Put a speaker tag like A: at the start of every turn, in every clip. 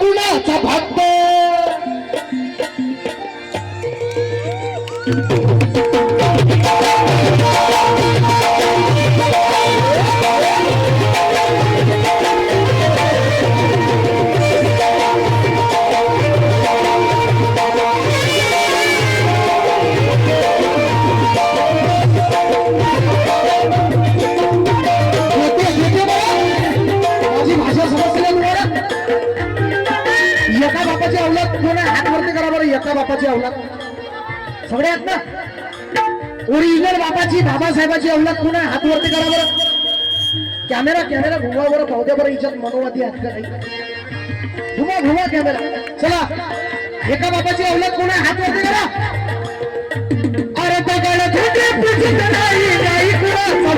A: कुणाचा भक्त एका बापाची औलाद सगळे आहेत ना ओरिजिनल बापाची बाबासाहेबाची औलाद कोण आहे हात वरती करा बरं कॅमेरा घुमावर पाहू द्या बरं हिच्यात मनोवादी आहेत का काही घुमा कॅमेरा चला एका बापाची औलाद कोण आहे हात वरती करा अरे दगड छोटे पुजत नाही कुणाचा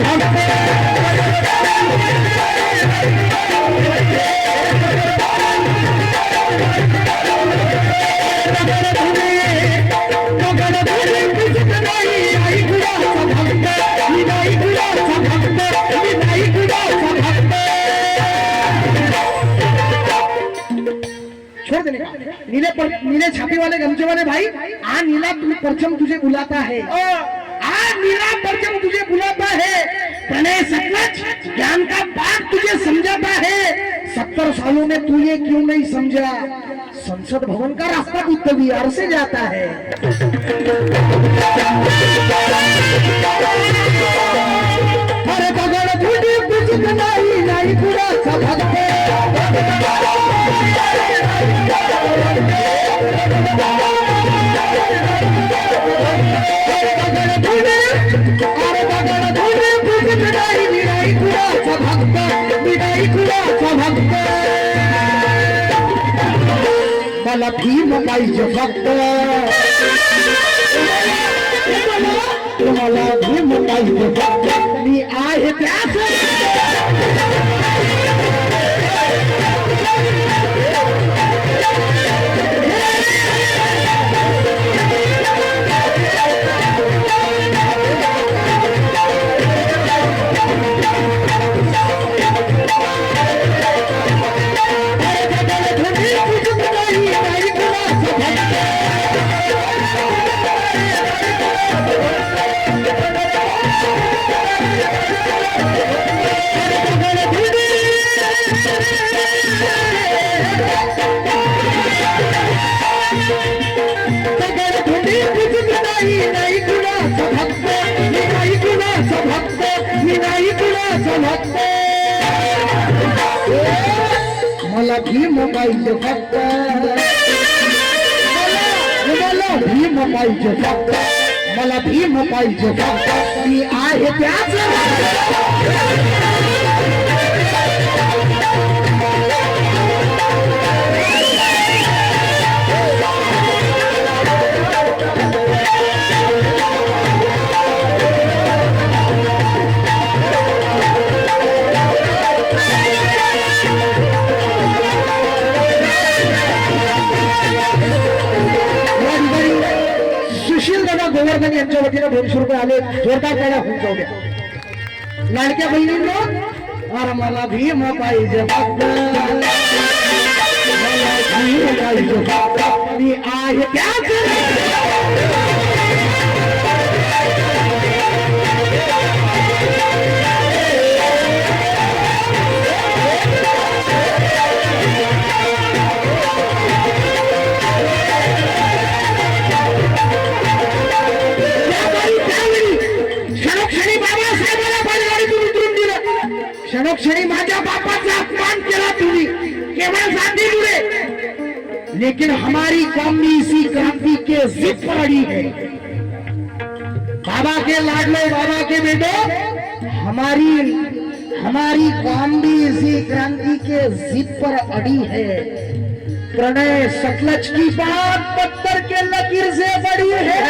A: छोड़ देने का नीले छापे वाले गमछे वाले भाई आ नीला परचम तुझे बुलाता है आ नीला परचम तुझे बुलाता है प्रणय सचमुच ज्ञान का पाठ तुझे समझाता है 70 सालों में तू ये क्यों नहीं समझा संसद भवन का रास्ता भी बिहार से जाता है अरे बगल झूठी कुछ नहीं पूरा सब मला भीम पाहिजे फक्त तुम्हाला भीम पाहिजे फक्त मी आहे त्याच मला भीम पाहिजे फक्त मला भीम पाहिजे फक्त मला भीम पाहिजे फक्त मी आहे त्याच गोवर्धन यांच्या वतीने 200 रुपये आले जोरदार टाळ्या होऊन जाऊ द्या लाडक्या बहिणींनो अरे मला भीम पाहिजे मी आहे त्याच क्षणोक्षणी माझ्या बापाचा अपमान केला तुम्ही केवळ जातीमुळे लेकिन हमारी कौम भी इसी क्रांति के जिद पर अड़ी है बाबा के लाडले बाबा के बेटो हमारी कौम भी इसी क्रांति के जिद पर अड़ी है प्रणय सतलज की बात पत्थर के लकीर से बड़ी है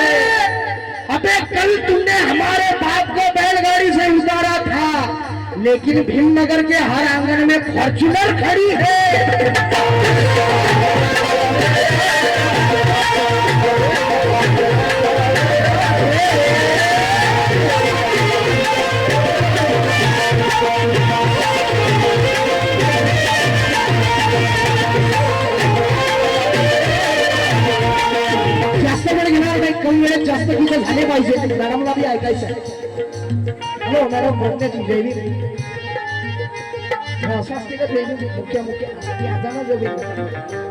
A: अबे कल तुमने हमारे बाप को बैलगाड़ी से उतारा था लेकिन भीमनगर के हर आंगन में फॉर्च्यूनर खड़ी है जास्त गीत झाले पाहिजे. मॅडमला बी ऐकायचं आहे. हॅलो मॅडम, प्रज्ञाची जयवीर असं असते का? जयवीर मुख्य मुख्य आजाना जयवीर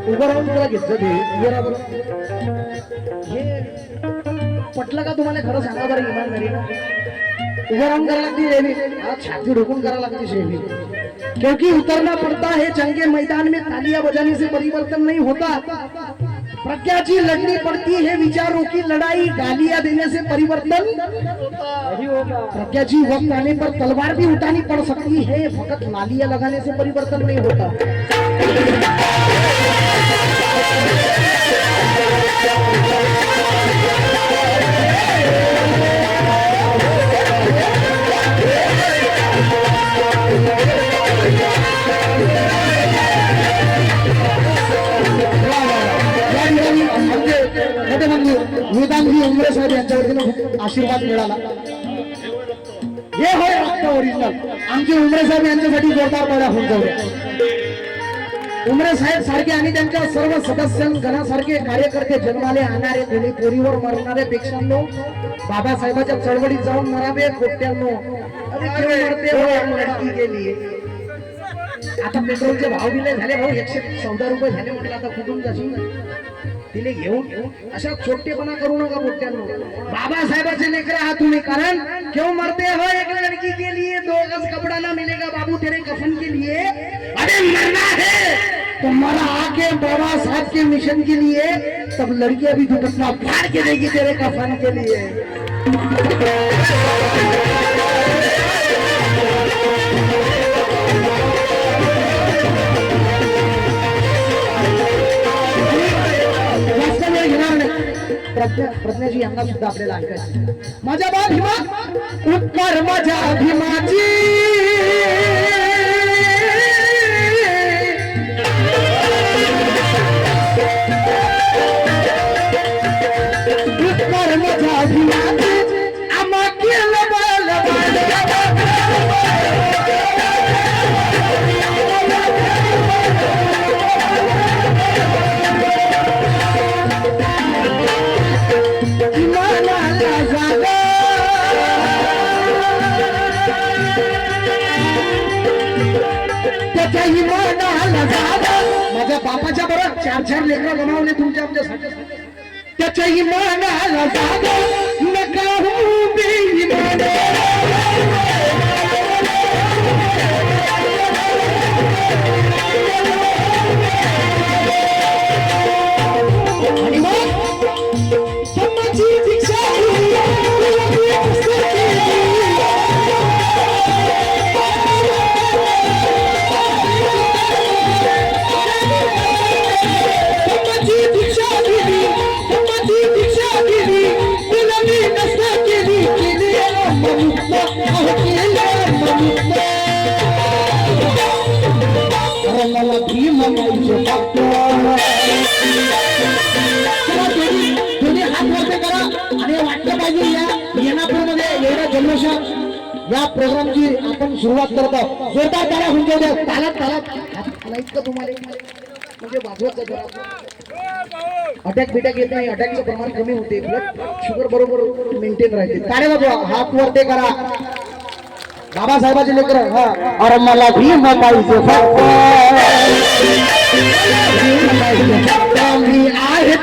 A: उभं राहून तुला घेतलं ते उभं राहा बरं. हे पटलं का तुम्हाला? खरं सांगा बरं इमानदारी ना. उभं राहून करायला लागते जयवीर, आज छाती ढोकून करायला लागते जयवीर. क्योंकि उतरना पड़ता है जंग के मैदान में, तालियां बजाने से परिवर्तन नहीं होता. प्रज्ञा जी लड़नी पड़ती है विचारों की लड़ाई, गालियां देने से परिवर्तन नहीं होगा. प्रज्ञा जी वक्त आने पर तलवार भी उठानी पड़ सकती है, फकत लालियां लगाने से परिवर्तन नहीं होता. वेदांगी उमरे साहेब यांच्या वतीनं आशीर्वाद मिळाला. हे होय रक्त ओरिजिनल. आमचे उमरे साहेब यांच्यासाठी जोरदार टाळ्या होऊन जाऊया. उमरे साहेब सारखे आणि त्यांच्या सर्व सदस्यांगणासारखे कार्यकर्ते जन्माले आणणारे, कोणी पोरीवर मरणारे पेक्षांनो बाबासाहेबाच्या चळवळीत जाऊन मरावे कोट्यांनो. आता पेट्रोलचे भाव दिले झाले भाऊ 114 रुपये झाले म्हटलं, आता कुठून जाशील? तिले घेऊन अशा छोटेपणा करू नका मोठ्यांनो. बाबासाहेबाचे लेकर आहात तुम्ही, कारण क्यों मरते हो एक लड़की के लिए, 2 गज कपड़ा ना मिलेगा बाबू तेरे कफन के लिए. अरे मरना है तो मरा आके बाबा साहब के मिशन के लिए, तब लड़की अभी दुपट्टा फाड़ के देगी तेरे कफन के लिए. प्रज्ञाजी यांना सुद्धा आपल्याला ऐकायचं. माझ्या बा भीमा उत्तर माझ्या भीमाची, उत्तर माझ्या भीमाची आम्हा केलं बल माझ्या बापाच्या बरोबर 4 लेकरं गमावले तुमच्या आमच्यासाठी. त्याच्या इमानाला जागा नका होऊ बेईमान. आणि मग धम्माची दीक्षा या प्रोग्रामची आपण सुरुवात करत आहोत. जोरदार टाळ्या होऊन जाऊ द्या. तालात तालात इतकं तुम्हाला म्हणजे वाजवत जरा. अटॅक बिटॅक येत नाही, अटॅकचं प्रमाण कमी होते, ब्लड शुगर बरोबर मेंटेन राहते. टाळ्या वाजवा, हात वरते करा. बाबासाहेबाचे लेकर अरे मला भीम पाहिजे मी आहे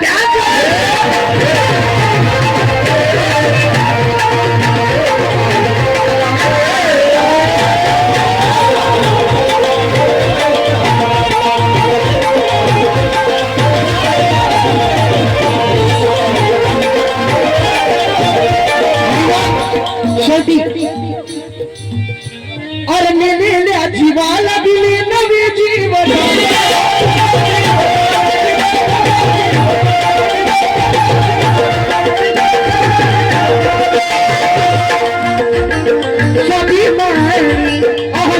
A: शेवटी अरे मेलेल्या जीवाला दिली नवी जीवन.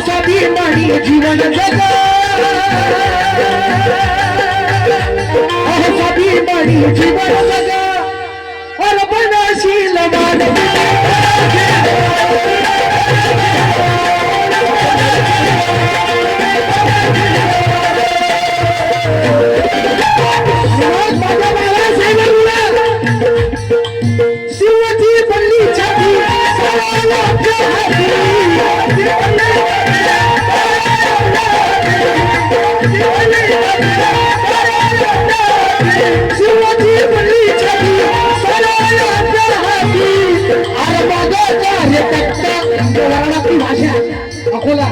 A: स्वाभिमानी जीवन जगा, स्वाभिमानी जीवन जगा. अरे बनशील मानव शिवाजी म्हणली छाती सोडायला आपल्या हाती अरे मागायचा रे तक्ता वराडातली भाषा अकोला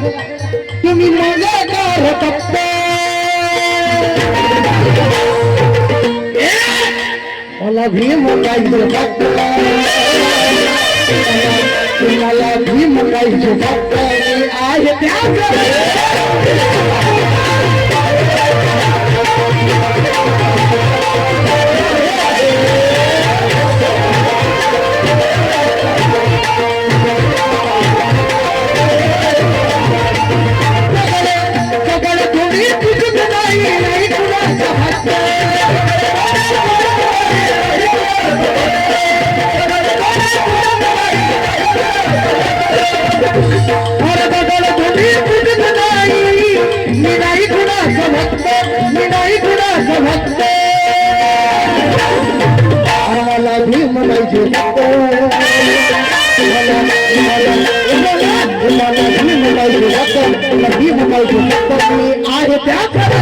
A: तुम्ही मागायचा रे तक्ता मला भीम गायचं फक्त तुम्हाला भीम गायचं फक्त आहे त्याच आहे त्या